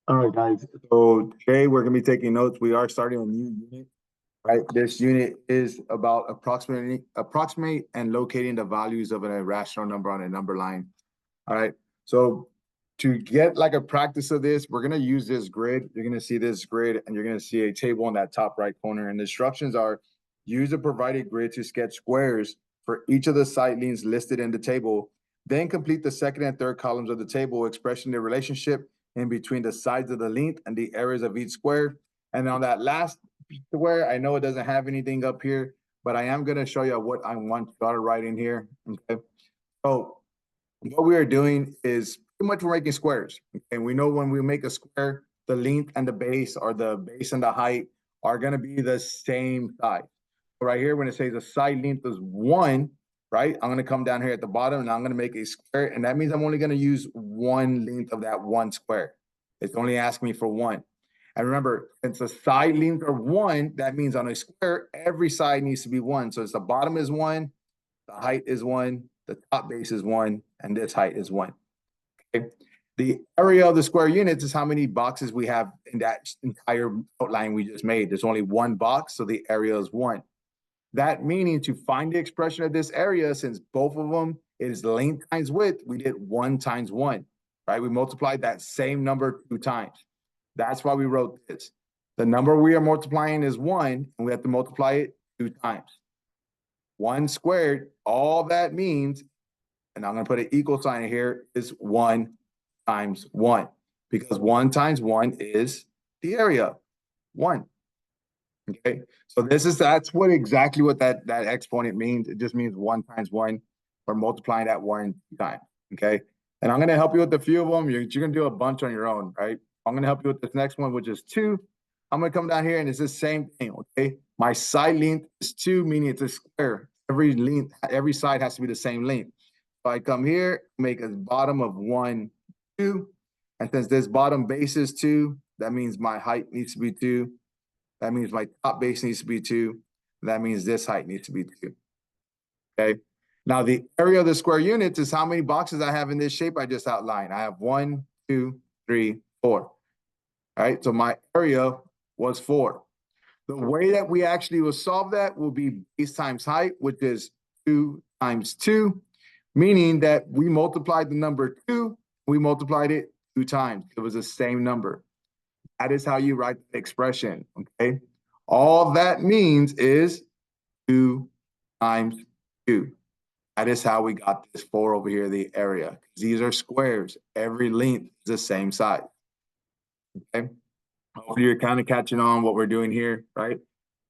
All right, guys. So today we're going to be taking notes. We are starting a new unit, right? This unit is about approximate and locating the values of an irrational number on a number line. All right. So to get like a practice of this, we're going to use this grid. You're going to see this grid and you're going to see a table in that top right corner. And the instructions are use the provided grid to sketch squares for each of the side liens listed in the table. Then complete the second and third columns of the table, expressing the relationship in between the sides of the length and the areas of each square. And on that last square, I know it doesn't have anything up here, but I am going to show you what I want to write in here. Okay. So what we are doing is pretty much we're making squares. And we know when we make a square, the length and the base, or the base and the height, are going to be the same size. So right here, when it says the side length is 1, right? I'm going to come down here at the bottom and I'm going to make a square. And that means I'm only going to use one length of that one square. It's only asking me for 1. And remember, since the side length are 1, that means on a square, every side needs to be 1. So it's the bottom is 1, the height is 1, the top base is 1, and this height is 1. Okay. The area of the square units is how many boxes we have in that entire outline we just made. There's only one box, so the area is 1. That meaning to find the expression of this area, since both of them is length times width, we did 1 times 1, right? We multiplied that same number 2 times. That's why we wrote this. The number we are multiplying is 1, and we have to multiply it 2 times. 1 squared, all that means, and I'm going to put an equal sign here, is 1 times 1, because 1 times 1 is the area, 1. Okay, so that's what exactly what that exponent means. It just means 1 times 1. We're multiplying that 1 times. Okay, and I'm going to help you with a few of them. You're going to do a bunch on your own, right? I'm going to help you with this next one, which is 2. I'm going to come down here and it's the same thing. Okay, my side length is 2, meaning it's a square. Every side has to be the same length. So I come here, make a bottom of 1, 2, and since this bottom base is 2, that means my height needs to be 2. That means my top base needs to be 2. That means this height needs to be 2. Okay. Now the area of the square units is how many boxes I have in this shape I just outlined. I have 1, 2, 3, 4. All right. So my area was 4. The way that we actually will solve that will be base times height, which is 2 times 2, meaning that we multiplied the number 2, we multiplied it 2 times. It was the same number. That is how you write the expression, okay? All that means is 2 times 2. That is how we got this 4 over here, the area. These are squares. Every length is the same size, okay? Hopefully you're kind of catching on what we're doing here, right?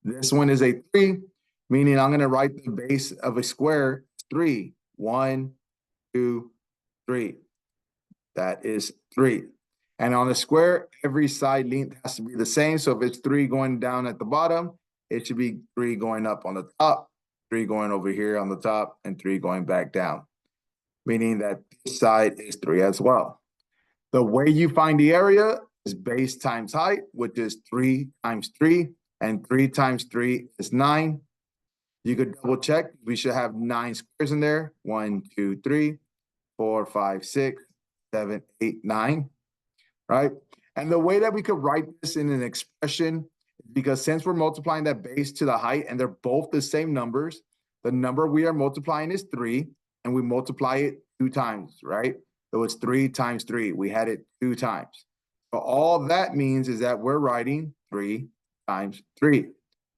This one is a 3, meaning I'm going to write the base of a square 3. 1, 2, 3. That is 3. And on a square, every side length has to be the same. So if it's 3 going down at the bottom, it should be 3 going up on the top, 3 going over here on the top, and 3 going back down, meaning that this side is 3 as well. The way you find the area is base times height, which is 3 times 3, and 3 times 3 is 9. You could double check. We should have 9 squares in there. 1, 2, 3, 4, 5, 6, 7, 8, 9. Right? And the way that we could write this in an expression, because since we're multiplying that base to the height and they're both the same numbers, the number we are multiplying is 3, and we multiply it 2 times, right? So it's 3 times 3. We had it 2 times. So all that means is that we're writing 3 times 3,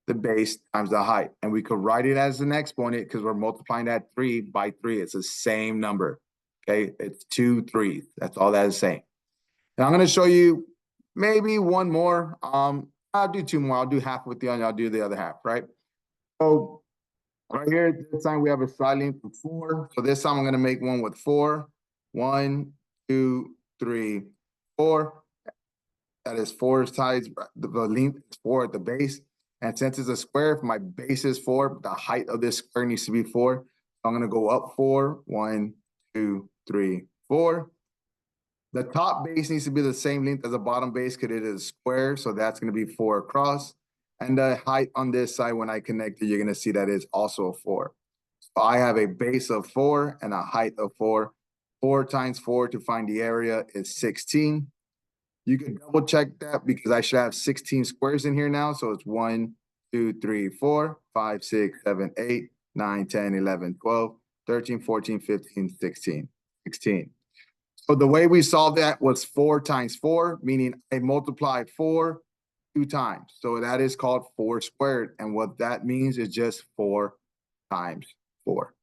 the base times the height. And we could write it as an exponent because we're multiplying that 3 by 3. It's the same number. Okay, it's 2 3s. That's all that is saying. And I'm going to show you maybe one more. I'll do 2 more. I'll do half with you and I'll do the other half, right? So right here, this time we have a side length of 4. So this time I'm going to make one with 4. 1, 2, 3, 4. That is 4 sides. The length is 4 at the base. And since it's a square, if my base is 4, the height of this square needs to be 4. So I'm going to go up 4. 1, 2, 3, 4. The top base needs to be the same length as the bottom base because it is square. So that's going to be 4 across. And the height on this side, when I connect it, you're going to see that is also a 4. So I have a base of 4 and a height of 4. 4 times 4 to find the area is 16. You can double check that because I should have 16 squares in here now. So it's 1, 2, 3, 4, 5, 6, 7, 8, 9, 10, 11, 12, 13, 14, 15, 16, 16. So the way we solved that was 4 times 4, meaning I multiplied 4 2 times. So that is called 4 squared. And what that means is just 4 times 4.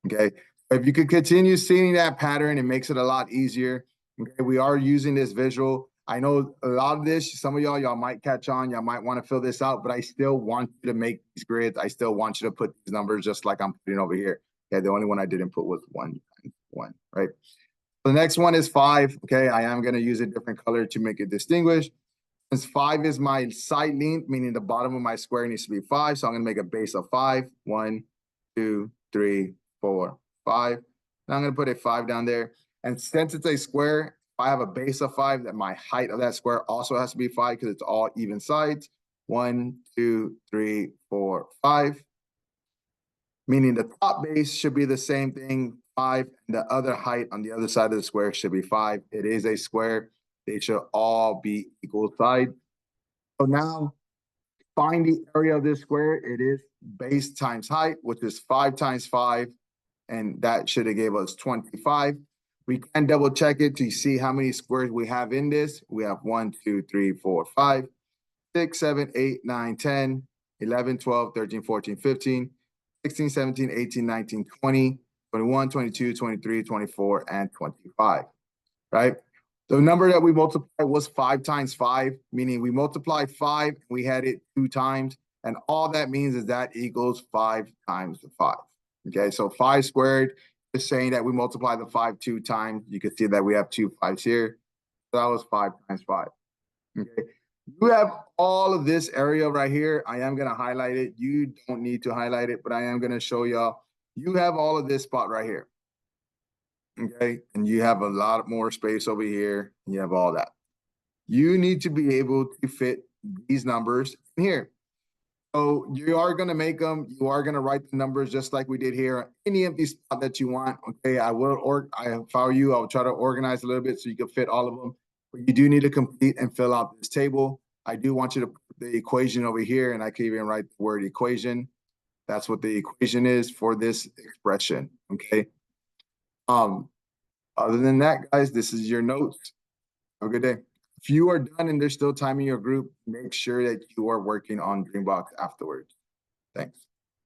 Okay. If you could continue seeing that pattern, it makes it a lot easier. Okay. We are using this visual. I know a lot of this, some of y'all might catch on. Y'all might want to fill this out, but I still want you to make these grids. I still want you to put these numbers just like I'm putting over here. Okay. The only one I didn't put was 1 times 1, right? The next one is 5. Okay. I am going to use a different color to make it distinguished. Since 5 is my side length, meaning the bottom of my square needs to be 5. So I'm going to make a base of 5. 1, 2, 3, 4, 5. Now I'm going to put a 5 down there. And since it's a square, if I have a base of 5, that my height of that square also has to be 5 because it's all even sides. 1, 2, 3, 4, 5. Meaning the top base should be the same thing, 5. And the other height on the other side of the square should be 5. It is a square. They should all be equal sides. So now find the area of this square. It is base times height, which is 5 times 5. And that should have gave us 25. We can double check it to see how many squares we have in this. We have 1, 2, 3, 4, 5, 6, 7, 8, 9, 10, 11, 12, 13, 14, 15, 16, 17, 18, 19, 20, 21, 22, 23, 24, and 25, right? The number that we multiplied was 5 times 5, meaning we multiplied 5, we had it 2 times, and all that means is that equals 5 times 5. Okay, so 5 squared is saying that we multiply the 5 2 times. You can see that we have 2 5s here. So that was 5 times 5. Okay, you have all of this area right here. I am going to highlight it. You don't need to highlight it, but I am going to show y'all. You have all of this spot right here. Okay, and you have a lot more space over here, and you have all that. You need to be able to fit these numbers in here. So you are going to make them, you are going to write the numbers just like we did here. Any empty spot that you want, okay, if I were you, I would try to organize a little bit so you can fit all of them. But you do need to complete and fill out this table. I do want you to put the equation over here, and I can even write the word equation. That's what the equation is for this expression, okay? Other than that, guys, this is your notes. Have a good day. If you are done and there's still time in your group, make sure that you are working on Dreambox afterwards. Thanks.